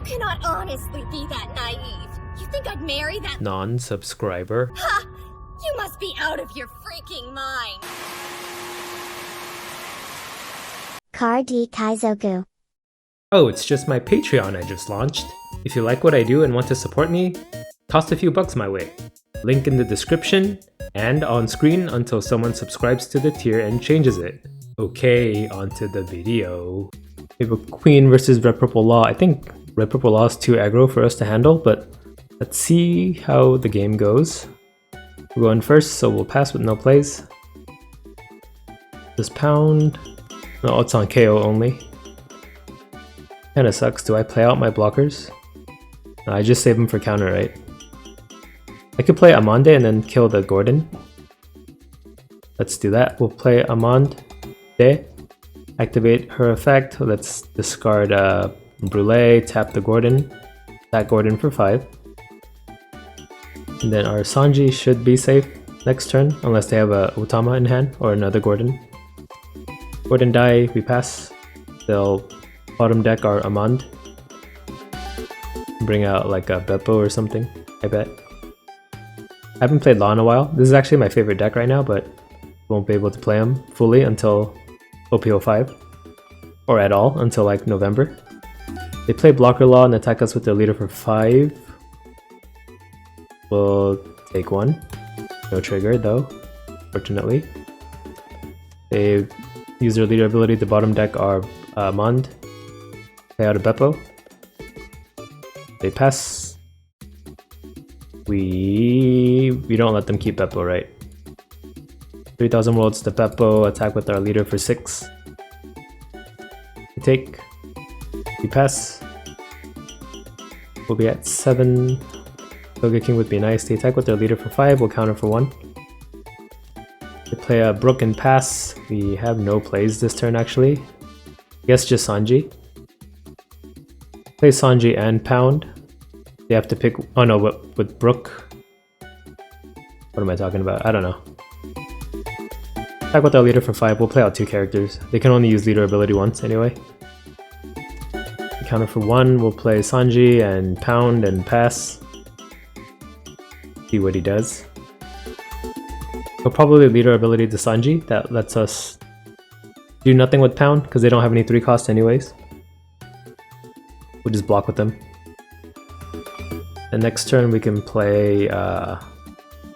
cannot honestly be that naive. You think I'd marry that non-subscriber? Ha! You must be out of your freaking mind. Car D Kaizoku. Oh, it's just my Patreon I just launched. If you like what I do and want to support me, toss a few bucks my way. Link in the description and on screen until someone subscribes to the tier and changes it. Okay, onto the video. We have a Queen versus Red Purple Law. I think Red Purple Law is too aggro for us to handle, but let's see how the game goes. We're going first, so we'll pass with no plays. Just pound. No, it's on KO only. Kinda sucks. Do I play out my blockers? No, I just save them for counter, right? I could play Amande and then kill the Gordon. Let's do that. We'll play Amande. Activate her effect. Let's discard Brule, tap the Gordon. That Gordon for 5. And then our Sanji should be safe next turn, unless they have a Utama in hand or another Gordon. Gordon die, we pass. They'll bottom deck our Amande. Bring out like a Beppo or something, I bet. I haven't played Law in a while. This is actually my favorite deck right now, but won't be able to play him fully until OP05. Or at all until like November. They play Blocker Law and attack us with their leader for 5. We'll take 1. No trigger though, fortunately. They use their leader ability to bottom deck our Mond. Play out a Beppo. They pass. We don't let them keep Beppo, right? 3000 worlds to Beppo, attack with our leader for 6. We take. We pass. We'll be at 7. Toga King would be nice. They attack with their leader for 5, we'll counter for 1. They play a Brook and pass. We have no plays this turn actually. I guess just Sanji. Play Sanji and pound. They have to pick. Oh no, with Brook. What am I talking about? I don't know. Attack with our leader for 5. We'll play out 2 characters. They can only use leader ability once anyway. We counter for 1. We'll play Sanji and pound and pass. See what he does. We'll probably leader ability to Sanji. That lets us do nothing with pound because they don't have any 3 cost anyways. We'll just block with them. The next turn we can play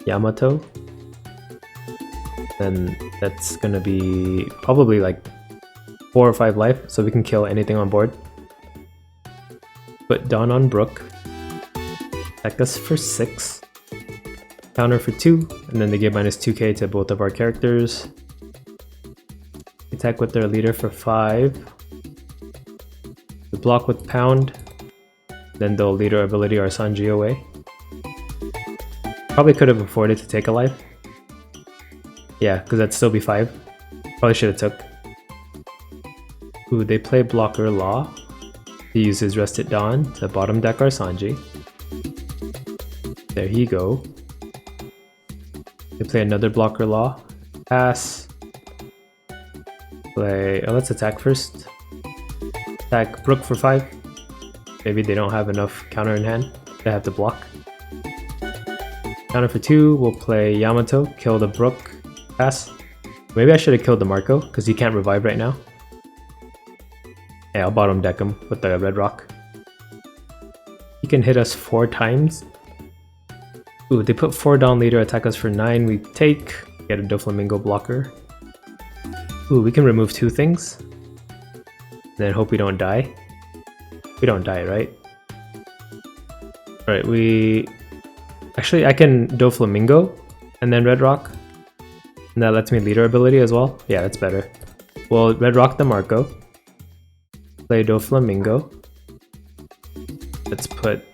Yamato. Then that's gonna be probably like 4 or 5 life, so we can kill anything on board. Put Dawn on Brook. Attack us for 6. Counter for 2, and then they give minus 2k to both of our characters. Attack with their leader for 5. We block with pound. Then they'll leader ability our Sanji away. Probably could have afforded to take a life. Yeah, because that'd still be 5. Probably should have took. Ooh, they play Blocker Law. He uses Rested Dawn to bottom deck our Sanji. There you go. They play another Blocker Law. Pass. Play. Oh, let's attack first. Attack Brook for 5. Maybe they don't have enough counter in hand. They have to block. Counter for 2. We'll play Yamato. Kill the Brook. Pass. Maybe I should have killed the Marco because he can't revive right now. Yeah, I'll bottom deck him with the red rock. He can hit us 4 times. Ooh, they put 4 down leader, attack us for 9. We take. Get a Doflamingo blocker. Ooh, we can remove 2 things. Then hope we don't die. We don't die, right? Alright, we... Actually, I can Doflamingo and then red rock. And that lets me leader ability as well. Yeah, that's better. We'll red rock the Marco. Play Doflamingo. Let's put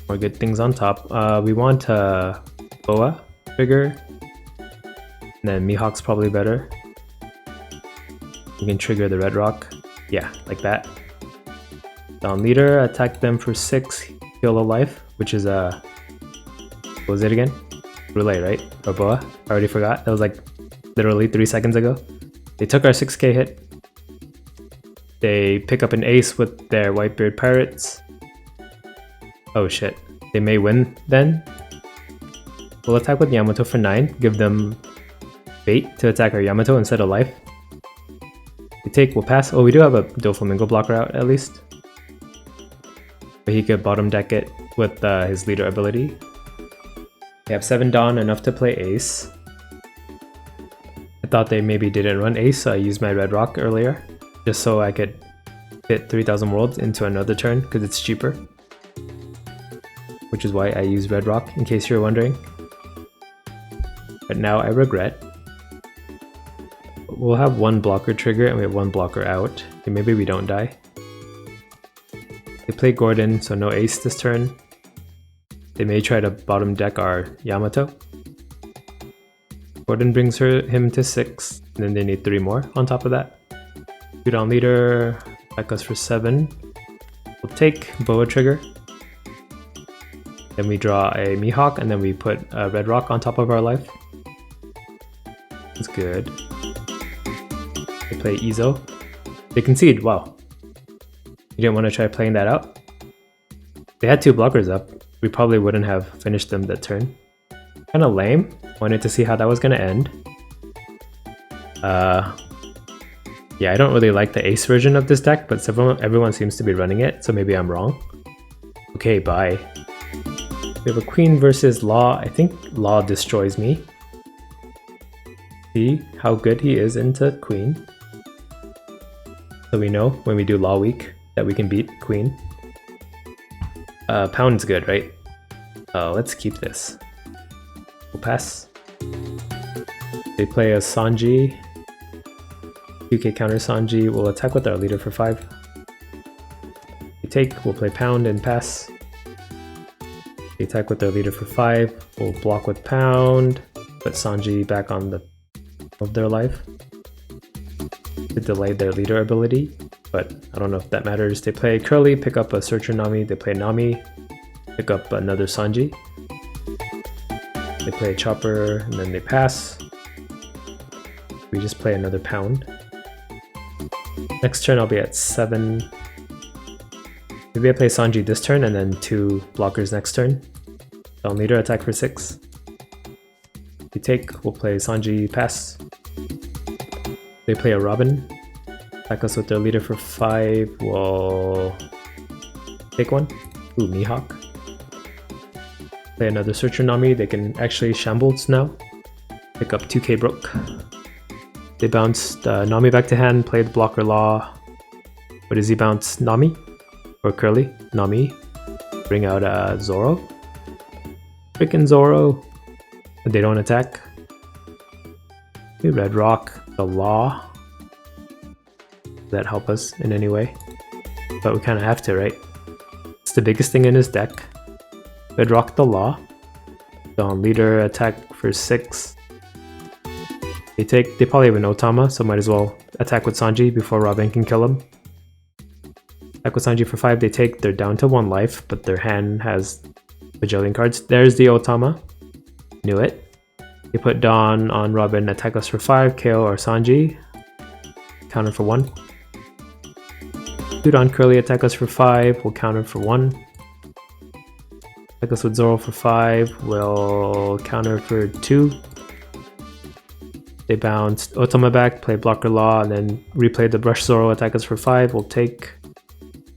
more good things on top. We want Boa trigger. And then Mihawk's probably better. We can trigger the red rock. Yeah, like that. Down leader, attack them for 6, heal a life, which is what was it again? Brule, right? Or Boa? I already forgot. That was like literally 3 seconds ago. They took our 6k hit. They pick up an ace with their Whitebeard Pirates. Oh shit. They may win then. We'll attack with Yamato for 9, give them bait to attack our Yamato instead of life. We take, we'll pass. Oh, we do have a Doflamingo blocker out at least. But he could bottom deck it with his leader ability. We have 7 Dawn, enough to play Ace. I thought they maybe didn't run Ace, so I used my Red Rock earlier. Just so I could fit 3000 worlds into another turn, because it's cheaper. Which is why I use Red Rock, in case you're wondering. But now I regret. We'll have 1 blocker trigger and we have 1 blocker out. Okay, maybe we don't die. They play Gordon, so no Ace this turn. They may try to bottom deck our Yamato. Gordon brings him to 6, and then they need 3 more on top of that. 2 down leader, attack us for 7. We'll take Boa trigger. Then we draw a Mihawk, and then we put a Red Rock on top of our life. That's good. They play Izo. They concede, wow. You didn't want to try playing that out? They had 2 blockers up. We probably wouldn't have finished them that turn. Kinda lame. Wanted to see how that was gonna end. Yeah, I don't really like the Ace version of this deck, but everyone seems to be running it, so maybe I'm wrong. Okay, bye. We have a Queen versus Law. I think Law destroys me. See how good he is into Queen. So we know when we do Law Week that we can beat Queen. Pound's good, right? Let's keep this. We'll pass. They play a Sanji. 2k counter Sanji. We'll attack with our leader for 5. We take, we'll play Pound and pass. They attack with their leader for 5. We'll block with Pound. Put Sanji back on the of their life. To delay their leader ability, but I don't know if that matters. They play Curly, pick up a Searcher Nami. They play Nami, pick up another Sanji. They play a Chopper, and then they pass. We just play another Pound. Next turn I'll be at 7. Maybe I play Sanji this turn, and then 2 blockers next turn. Down leader, attack for 6. We take, we'll play Sanji, pass. They play a Robin. Attack us with their leader for 5. We'll take 1. Ooh, Mihawk. Play another Searcher Nami. They can actually shambles now. Pick up 2k Brook. They bounced Nami back to hand, play the blocker Law. What does he bounce? Nami? Or Curly? Nami. Bring out Zoro. Frickin' Zoro. But they don't attack. We Red Rock the Law. Does that help us in any way? But we kind of have to, right? It's the biggest thing in his deck. Red Rock the Law. Dawn leader, attack for 6. They probably have an Otama, so might as well attack with Sanji before Robin can kill him. Attack with Sanji for 5. They take, they're down to 1 life, but their hand has bajillion cards. There's the Otama. Knew it. They put Dawn on Robin, attack us for 5, KO or Sanji. Counter for 1. 2 Dawn Curly, attack us for 5, we'll counter for 1. Attack us with Zoro for 5, we'll counter for 2. They bounced Otama back, play blocker Law, and then replay the Brush Zoro, attack us for 5, we'll take.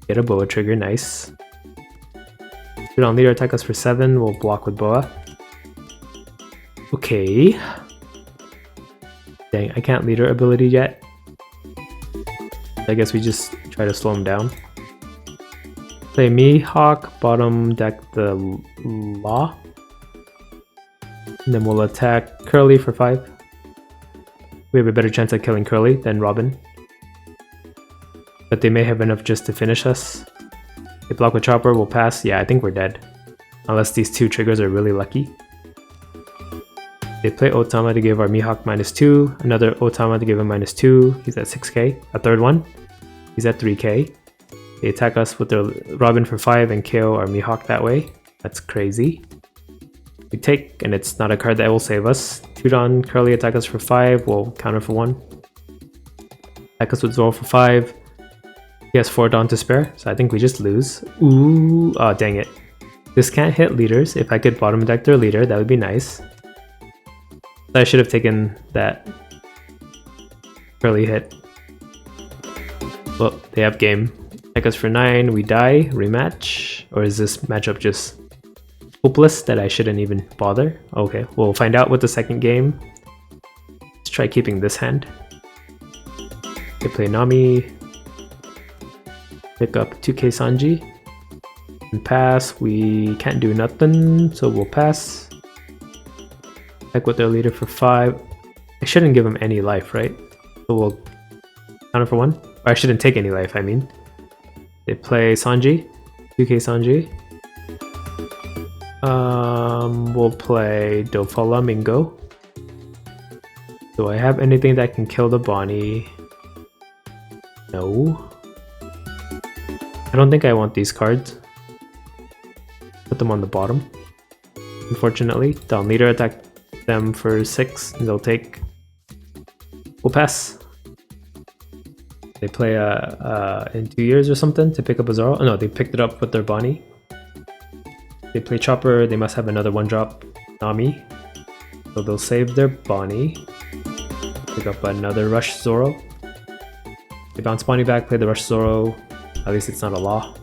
Get a Boa trigger, nice. 2 Dawn leader, attack us for 7, we'll block with Boa. Okay. Dang, I can't leader ability yet. I guess we just try to slow him down. Play Mihawk, bottom deck the Law. And then we'll attack Curly for 5. We have a better chance at killing Curly than Robin. But they may have enough just to finish us. They block with Chopper, we'll pass. Yeah, I think we're dead. Unless these 2 triggers are really lucky. They play Otama to give our Mihawk -2, another Otama to give him -2, he's at 6k, a third one, he's at 3k. They attack us with their Robin for 5 and KO our Mihawk that way, that's crazy. We take, and it's not a card that will save us. 2 Dawn Curly, attack us for 5, we'll counter for 1. Attack us with Zoro for 5, he has 4 Dawn to spare, so I think we just lose. Ooh, oh dang it. This can't hit leaders. If I could bottom deck their leader, that would be nice. I should have taken that early hit. Well, they have game. Attack us for 9, we die, rematch? Or is this matchup just hopeless that I shouldn't even bother? Okay, we'll find out with the second game. Let's try keeping this hand. They play Nami. Pick up 2k Sanji. And pass, we can't do nothing, so we'll pass. Attack with their leader for 5. I shouldn't give him any life, right? So we'll counter for 1. Or I shouldn't take any life, I mean. They play Sanji, 2k Sanji. We'll play Doflamingo. Do I have anything that can kill the Bonnie? No. I don't think I want these cards. Put them on the bottom. Unfortunately, down leader attack them for 6 and they'll take. We'll pass. They play in 2 years or something to pick up a Zoro. Oh, no, they picked it up with their Bonnie. They play Chopper, they must have another 1-drop Nami. So they'll save their Bonnie. Pick up another Rush Zoro. They bounce Bonnie back, play the Rush Zoro. At least it's not a law.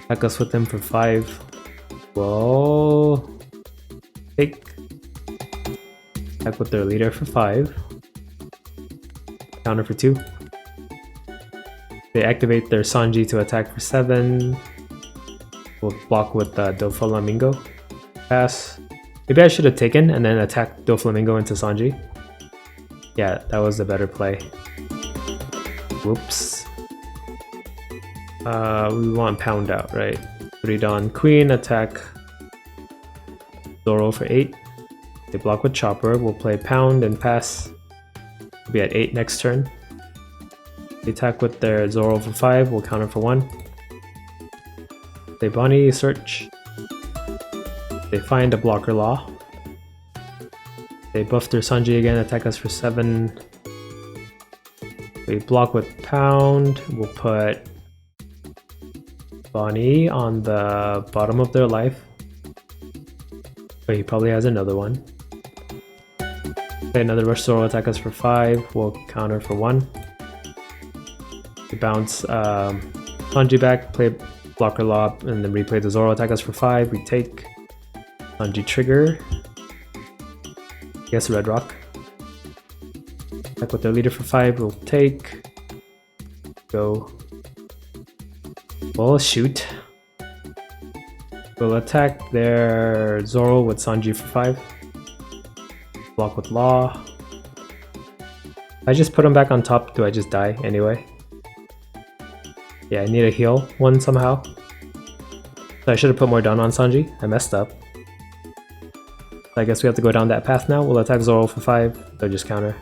Attack us with them for 5. Well, take. Attack with their leader for 5. Counter for 2. They activate their Sanji to attack for 7. We'll block with Doflamingo. Pass. Maybe I should have taken and then attacked Doflamingo into Sanji. Yeah, that was the better play. Whoops. We want Pound out, right? 3 Dawn Queen, attack Zoro for 8. They block with Chopper. We'll play Pound and pass. We'll be at 8 next turn. They attack with their Zoro for 5. We'll counter for 1. They Bonnie search. They find a blocker law. They buff their Sanji again, attack us for 7. We block with Pound. We'll put Bonnie on the bottom of their life. But he probably has another one. Play another Rush Zoro, attack us for 5. We'll counter for 1. We bounce Sanji back, play blocker law, and then replay the Zoro, attack us for 5. We take Sanji trigger. Yes, Red Rock. Attack with their leader for 5. We'll take. Go. We'll shoot. We'll attack their Zoro with Sanji for 5. Block with Law. I just put him back on top. Do I just die anyway? Yeah, I need a heal one somehow. So I should have put more down on Sanji. I messed up. So I guess we have to go down that path now. We'll attack Zoro for 5. They'll just counter.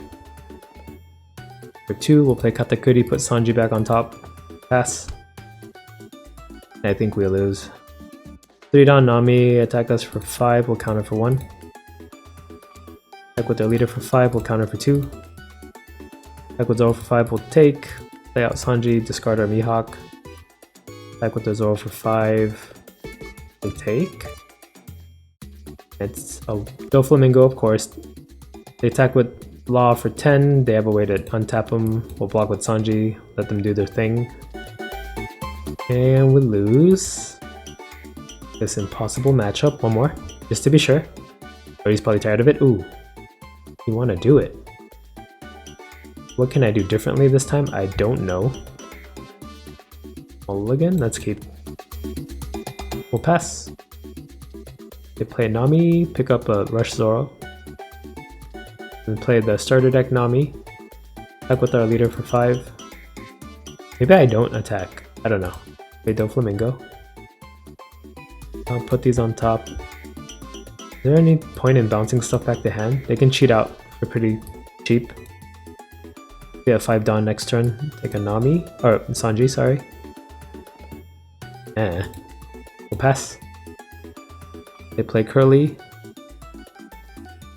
For 2, we'll play Katakuri, put Sanji back on top. Pass. I think we lose. 3 down Nami, attack us for 5. We'll counter for 1. Attack with their leader for 5. We'll counter for 2. Attack with Zoro for 5. We'll take. Play out Sanji, discard our Mihawk. Attack with the Zoro for 5. We'll take. It's a Doflamingo, of course. They attack with Law for 10. They have a way to untap them. We'll block with Sanji, let them do their thing. And we lose this impossible matchup. One more, just to be sure. But he's probably tired of it. Ooh, you want to do it. What can I do differently this time? I don't know. Mulligan, let's keep. We'll pass. They play Nami, pick up a Rush Zoro. And play the starter deck Nami. Attack with our leader for 5. Maybe I don't attack. I don't know. Play Doflamingo. I'll put these on top. Is there any point in bouncing stuff back to hand? They can cheat out for pretty cheap. We have 5 down next turn. Take a Nami. Or Sanji, sorry. We'll pass. They play Curly.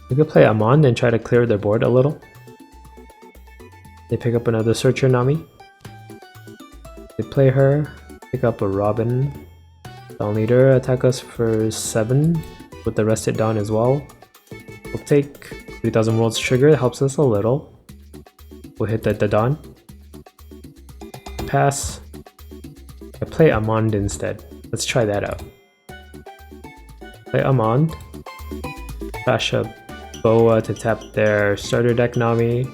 We could play Amon and try to clear their board a little. They pick up another Searcher Nami. They play her. Pick up a Robin. Dawn Leader, attack us for 7 with the Rested Dawn as well. We'll take 3000 Worlds trigger, helps us a little. We'll hit the Dawn. Pass. I play Amand instead. Let's try that out. Play Amand. Crash a Boa to tap their starter deck Nami.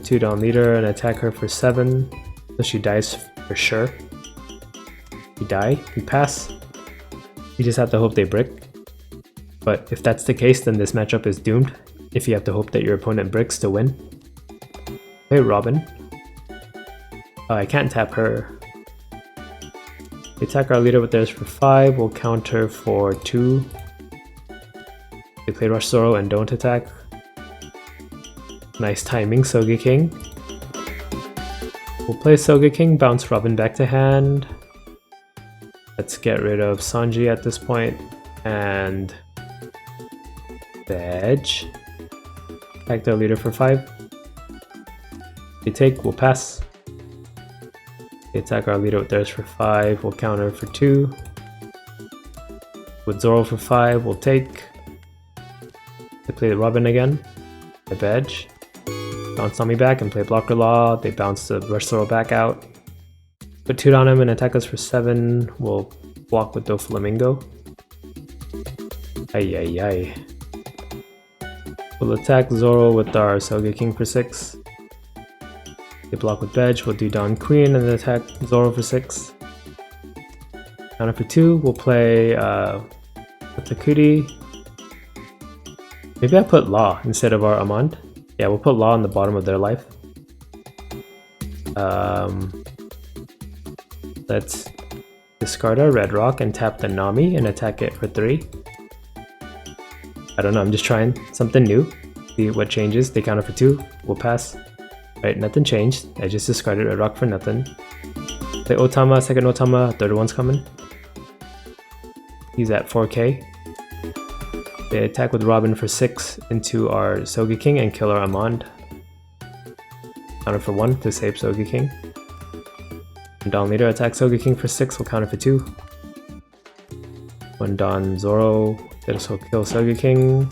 2 Dawn Leader and attack her for 7. So she dies for sure. We die, we pass. You just have to hope they brick. But if that's the case, then this matchup is doomed. If you have to hope that your opponent bricks to win. Play Robin. I can't tap her. We attack our leader with theirs for 5. We'll counter for 2. They play Rush Zoro and don't attack. Nice timing, Sogeking. We'll play Sogeking, bounce Robin back to hand. Let's get rid of Sanji at this point. And Veg. Attack their leader for 5. They take, we'll pass. They attack our leader with theirs for 5, we'll counter for 2. With Zoro for 5, we'll take. They play the Robin again. The Veg. Bounce Nami back and play Blocker Law. They bounce the Rush Zoro back out. Put 2 on him and attack us for 7. We'll block with Doflamingo. Ay ay ay. We'll attack Zoro with our Sogeking for 6. They block with Veg, we'll do Dawn Queen and then attack Zoro for 6. Counter for 2, we'll play Takudi. Maybe I put Law instead of our Amand. Yeah, we'll put Law on the bottom of their life. Let's discard our Red Rock and tap the Nami and attack it for 3. I don't know, I'm just trying something new. See what changes. They counter for 2, we'll pass. Right, nothing changed. I just discarded Red Rock for nothing. Play Otama, second Otama, third one's coming. He's at 4k. They attack with Robin for 6 into our Sogeking and kill our Amand. Counter for 1 to save Sogeking. And Dawn Leader attacks Sogeking for 6, we'll counter for 2. When Dawn Zoro, they also kill Sogeking.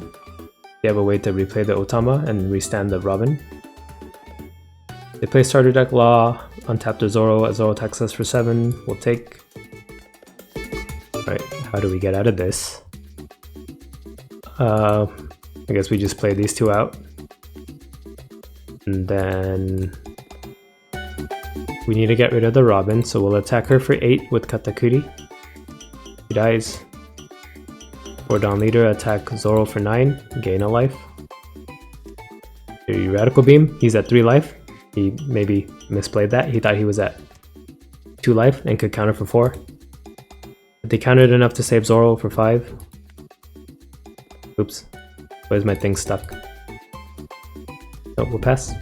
They have a way to replay the Otama and restand the Robin. They play starter deck Law, untap the Zoro, Zoro attacks us for 7, we'll take. Alright, how do we get out of this? I guess we just play these 2 out. And then we need to get rid of the Robin, so we'll attack her for 8 with Katakuri. She dies. For Dawn Leader, attack Zoro for 9, gain a life. Radical Beam, he's at 3 life. He maybe misplayed that. He thought he was at 2 life and could counter for 4. But they countered enough to save Zoro for 5. Oops. Why is my thing stuck? Oh, we'll pass.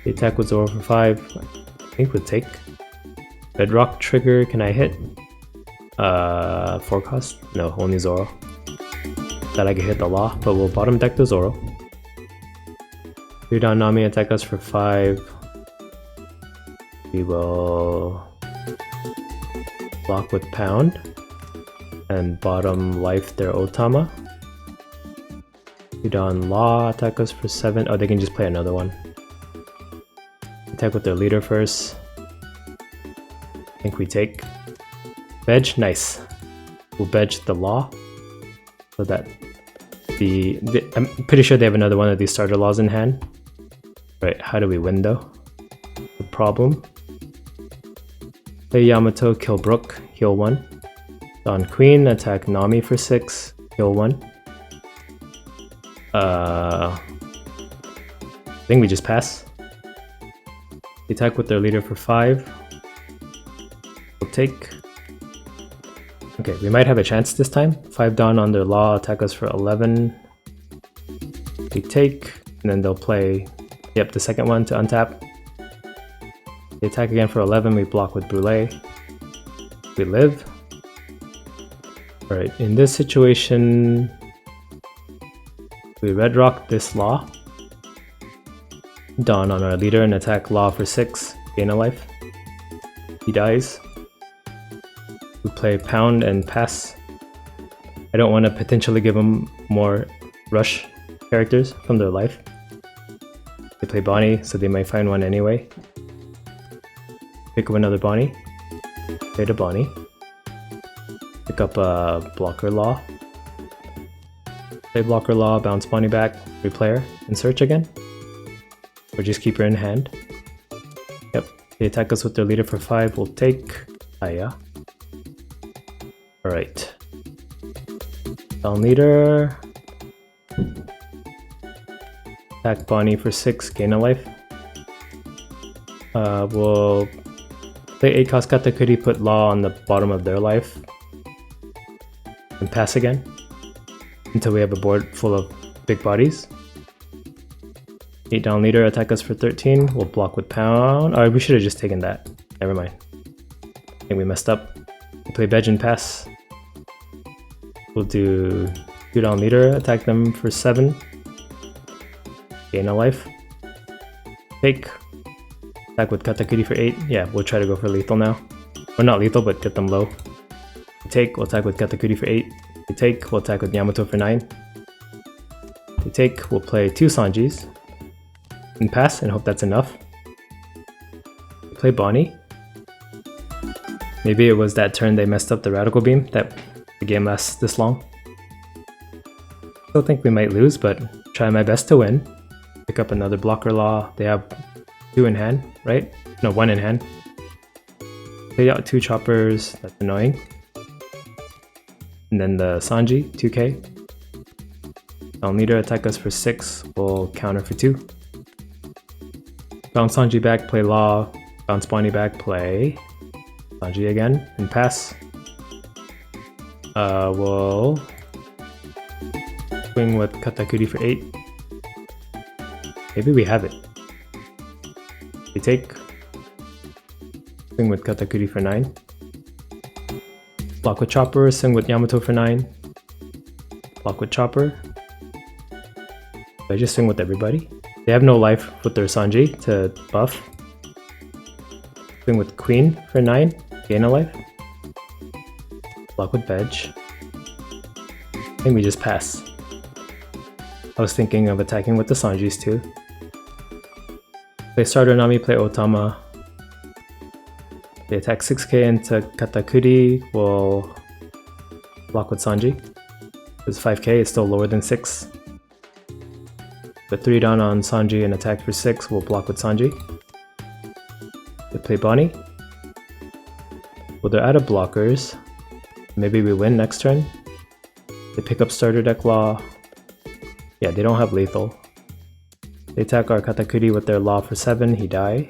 They attack with Zoro for 5. I think we'll take. Red Rock trigger, can I hit? 4 cost? No, only Zoro. That I could hit the Law, but we'll bottom deck the Zoro. 3 Dawn Nami attack us for 5. We will block with Pound and bottom life their Otama. 2 Dawn Law attack us for 7. Oh, they can just play another one. Attack with their leader first. I think we take. Veg, nice. We'll veg the Law so that I'm pretty sure they have another one of these starter laws in hand. Right, how do we win though? The problem. Play Yamato, kill Brook, heal 1. Dawn Queen, attack Nami for 6, heal 1. I think we just pass. They attack with their leader for 5. We'll take. Okay, we might have a chance this time. 5 Dawn on their Law, attack us for 11. We take, and then they'll play, yep, the second one to untap. They attack again for 11, we block with Brûlé. We live. Alright, in this situation, we red rock this Law. Dawn on our leader and attack Law for 6, gain a life. He dies. We play pound and pass. I don't want to potentially give them more rush characters from their life. They play Bonnie, so they might find one anyway. Pick up another Bonnie. Play the Bonnie. Pick up a Blocker Law. Play Blocker Law, bounce Bonnie back, replay her, and search again. Or just keep her in hand. Yep, they attack us with their leader for 5, we'll take Aya. Alright. Down leader. Attack Bonnie for 6, gain a life. We'll play 8 cost Katakuri, put Law on the bottom of their life. And pass again. Until we have a board full of big bodies. 8 down leader, attack us for 13. We'll block with pound. Oh, we should have just taken that. Never mind. I think we messed up. We play Veg and pass. We'll do 2 down leader, attack them for 7. Gain a life. Take. Attack with Katakuri for 8. Yeah, we'll try to go for lethal now. Or not lethal, but get them low. We take, we'll attack with Katakuri for 8. We take, we'll attack with Yamato for 9. We take, we'll play 2 Sanjis. And pass, and hope that's enough. We play Bonnie. Maybe it was that turn they messed up the Radical Beam that the game lasts this long. Still think we might lose, but try my best to win. Pick up another Blocker Law. They have 2 in hand, right? No, 1 in hand. Play out 2 choppers, that's annoying. And then the Sanji, 2k. Down leader, attack us for 6, we'll counter for 2. Bounce Sanji back, play Law. Bounce Bonnie back, play Sanji again, and pass. We'll swing with Katakuri for 8. Maybe we have it. We take. Swing with Katakuri for 9. Block with Chopper, swing with Yamato for 9. Block with Chopper. I just swing with everybody. They have no life with their Sanji to buff. Swing with Queen for 9. Gain a life. Block with Veg. I think we just pass. I was thinking of attacking with the Sanjis too. Play Starter Nami, play Otama. They attack 6k into Katakuri, we'll block with Sanji. Because 5k is still lower than 6. Put 3 down on Sanji and attack for 6, we'll block with Sanji. They play Bonnie. Well, they're out of blockers. Maybe we win next turn. They pick up Starter Deck Law. Yeah, they don't have lethal. They attack our Katakuri with their Law for 7, he die.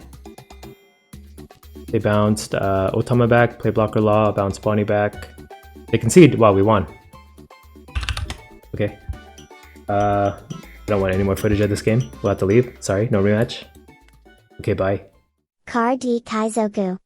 They bounced Otama back, play Blocker Law, bounce Bonnie back. They concede. Wow, we won. Okay. I don't want any more footage of this game. We'll have to leave. Sorry, no rematch. Okay, bye. Car D Kaizoku.